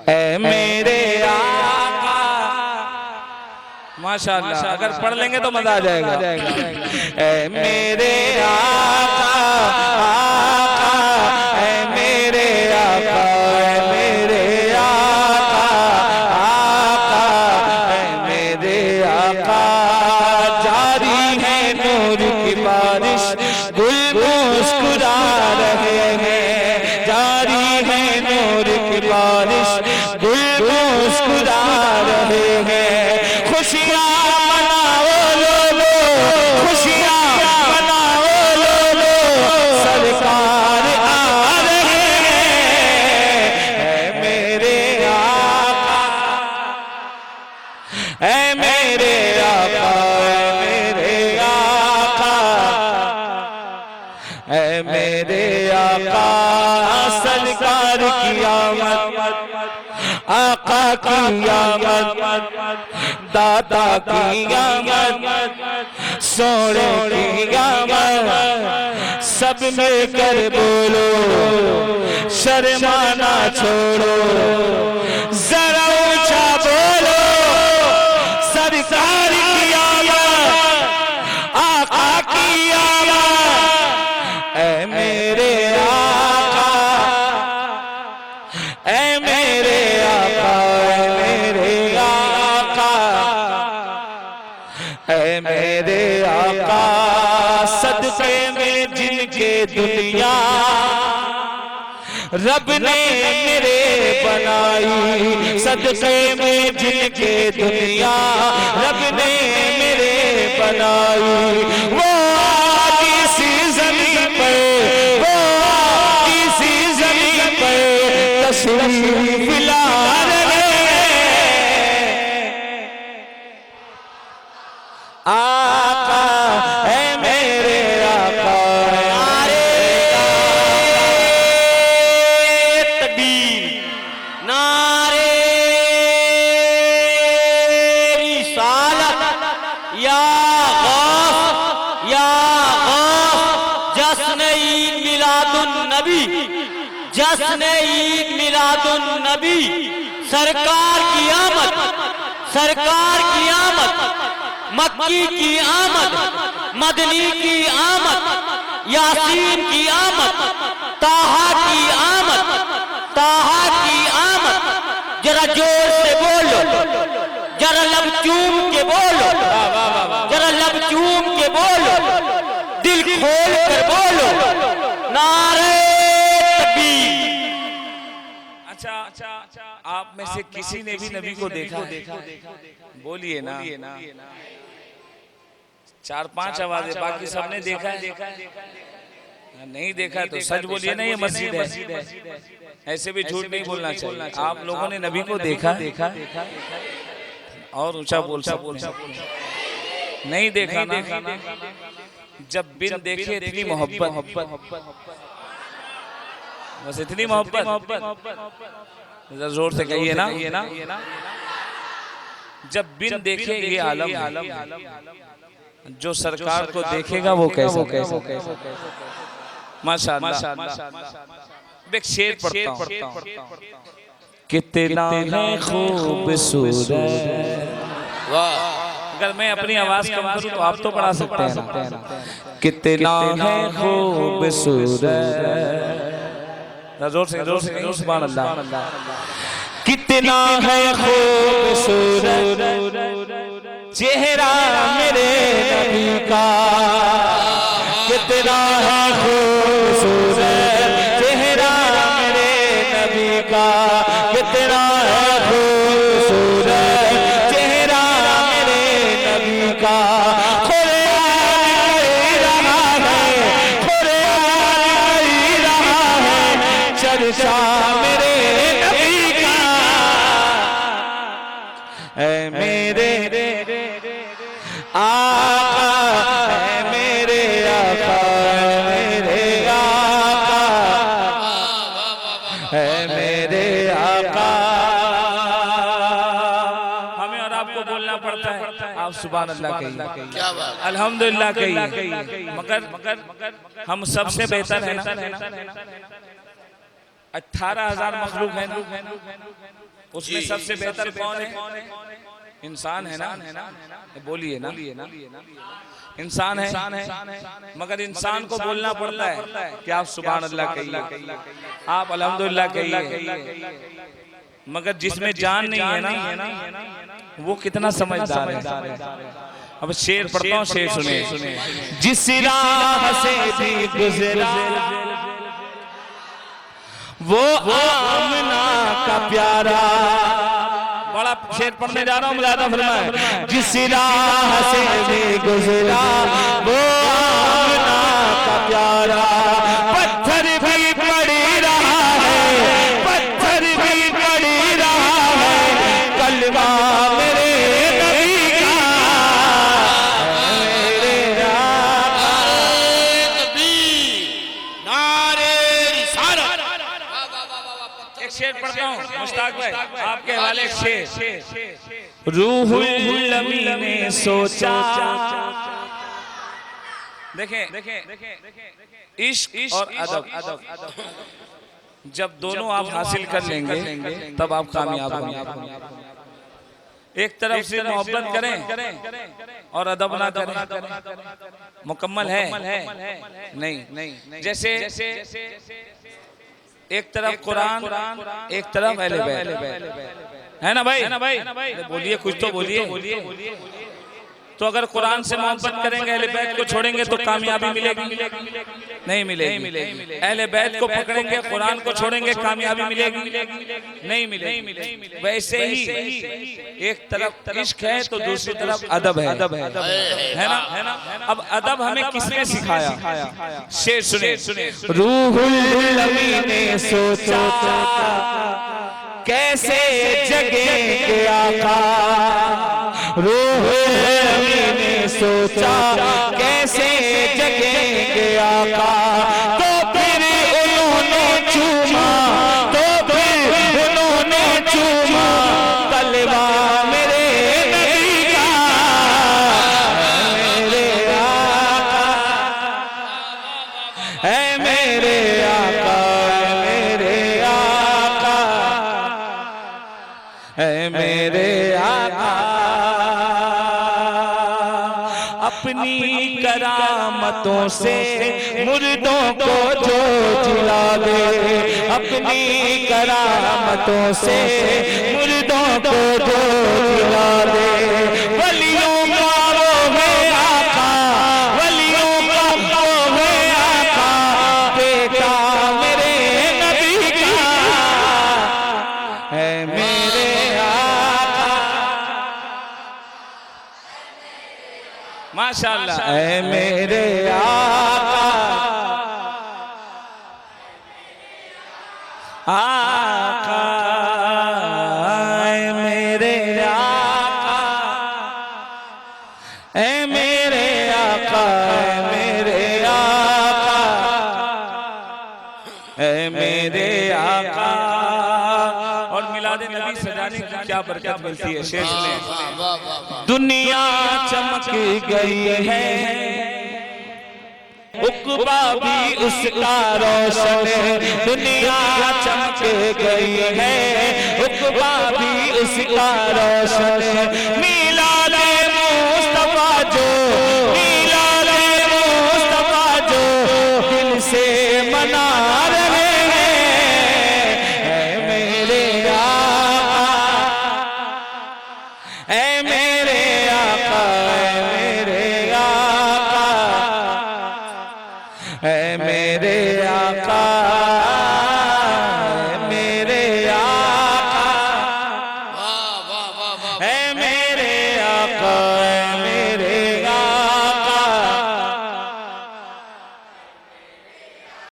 ऐ मेरे आका। माशाअल्लाह, अगर पढ़ लेंगे तो मजा आ जाएगा। ऐ मेरे आका आका, ऐ मेरे आका, ऐ मेरे आका आका, ऐ मेरे आका। जारी है नूर की बारिश, गुल मुस्कुरा रहे हैं। जारी है नूर की बारिश, गुल मुस्कुरा रहे हैं। खुशियाँ मनाओ लो लो, खुशियाँ मनाओ लो लो, सरकार आ रहे हैं। ऐ मेरे आका, ऐ मेरे आका, ऐ मेरे आका। सरकार की आमद, आका की आमद, दादा की आमद, सोने की आमद। सब मिलकर बोलो, शर्माना छोड़ो, जरा ऊंचा बोलो, सरकार की आमद, आका की आमद। ऐ मेरे आका, ऐ मेरे आका, ऐ मेरे आका, ऐ मेरे आका। सदके में जिनके दुनिया रब ने मेरे बनाई, सदके में जिनके दुनिया रब ने मेरे बनाई। वो किसी जमीन पर, वो किसी जमीन पर तशरीफ ला रहे आका। ऐ मेरे आका, नारे तकबीर, नारे रिसालत, या गौस, या गौस। जश्न ईद मिलादुन नबी, जश्न ईद मिलादुन नबी। सरकार की आमद, सरकार की आमद, मक्की की आमद, मदनी की आमद, यासीन की आमद, ताहा की आमद, ताहा की आमद। जरा जोर से बोलो, जरा लब चूम के बोलो, जरा लब चूम के बोलो, दिल खोल कर बोलो, नारे तकबीर। अच्छा, आप में से किसी ने भी नबी को देखा? बोलिए ना। 4-5 आवाजें, बाकी सबने देखा है। नहीं देखा तो सच बोलिए ना, ये मस्जिद है। ऐसे भी झूठ नहीं बोलना चाहिए। आप लोगों ने नबी को देखा? और ऊंचा बोल सकते। नहीं देखा ना? जब बिन देखे इतनी मोहब्बत, बस इतनी मोहब्बत। जोर से कहिए ना। जब बिन देखे ये आलम, जो सरकार को देखेगा वो कैसा कैसा। माशाअल्लाह। एक शेर पढ़ता हूं। कितना है खूबसूरत। वाह, अगर मैं अपनी आवाज कम करूं तो आप तो पढ़ा सकते हैं ना। कितना है खूबसूरत। जोर से सुभान अल्लाह। कितना है खूबसूरत चेहरा मेरे नबी का, कितना है खूबसूरत चेहरा मेरे नबी का, कितना है खूबसूरत चेहरा मेरे नबी का। चर्चा मेरे नबी का, ऐ मेरे आका, ऐ मेरे आका, मेरे आका, ऐ मेरे आका। हमें और आपको बोलना पड़ता है, आप सुभान अल्लाह कहिए, अल्हम्दुलिल्लाह कहिए, मगर हम सबसे बेहतर है ना। 18,000 मखलूक है ना, उसमें सबसे बेहतर कौन है? इंसान है ना, बोलिए ना, इंसान है। मगर इंसान को बोलना पड़ता है कि आप सुभान अल्लाह कहिए, आप अल्हम्दुलिल्लाह कहिए। मगर जिसमें जान नहीं है ना, वो कितना समझदार है। अब शेर पढ़ता हूँ, शेर सुने। जिस राह से भी गुजरा वो आमना का प्यारा, बड़ा शेर पढ़ने जा रहा हूँ, मुलाहिदा फरमाए। जिस राह से भी गुजरा वो आमना का प्यारा, पत्थर भी पड़ी रहा है, पत्थर भी पड़ी रहा है, कलमा मेरे नबी का, मेरे नारे रिसालत। एक शेर पढ़ता हूँ मुश्ताक भाई, आपके हवाले एक शेर। रूहुल अमी ने सोचा, देखें इश्क और अदब जब दोनों आप हासिल कर लेंगे तब आप कामयाब होंगे। एक तरफ से मोहब्बत करें और अदब ना करें, मुकम्मल है नहीं। जैसे एक तरफ कुरान, एक तरफ अहले बैत, है ना भाई? बोलिए, कुछ तो बोलिए। तो अगर कुरान से मोहब्बत करेंगे, अहले बैत को छोड़ेंगे तो कामयाबी मिलेगी? नहीं मिलेगी। अहले बैत को पकड़ेंगे, कुरान को छोड़ेंगे, कामयाबी मिलेगी? नहीं मिलेगी। वैसे ही एक तरफ इश्क है तो दूसरी तरफ अदब है ना? अब अदब हमें किसने सिखाया? शेर सुने। रूहुल अमी ने सोचा कैसे जगेंगे आका, रूहुल अमी ने सोचा कैसे जगेंगे आका, तो फिर उन्होंने चूमा, तो फिर उन्होंने चूमा कलमा मेरे नबी का, मेरे आका है, मेरे आका, मेरे आका है, मेरे आका। अपनी करामतों से मुर्दों को जो जिला दे, अपनी करामतों से मुर्दों को जो जिला दे, वलियों का वो है आका, वलियों का वो है आका, बेटा मेरे नबी का है, मेरे आका। माशाअल्लाह है, मेरे आका, आका है, मेरे आका है, मेरे आका है, मेरे आका है, मेरे आका। और मिलादे नबी सजाने की क्या बरकत मिलती है, शेर सुने। दुनिया चमक गई है, उक़बा भी उसका रोशन है, दुनिया चमक गई है, उक़बा भी उसका रोशन है।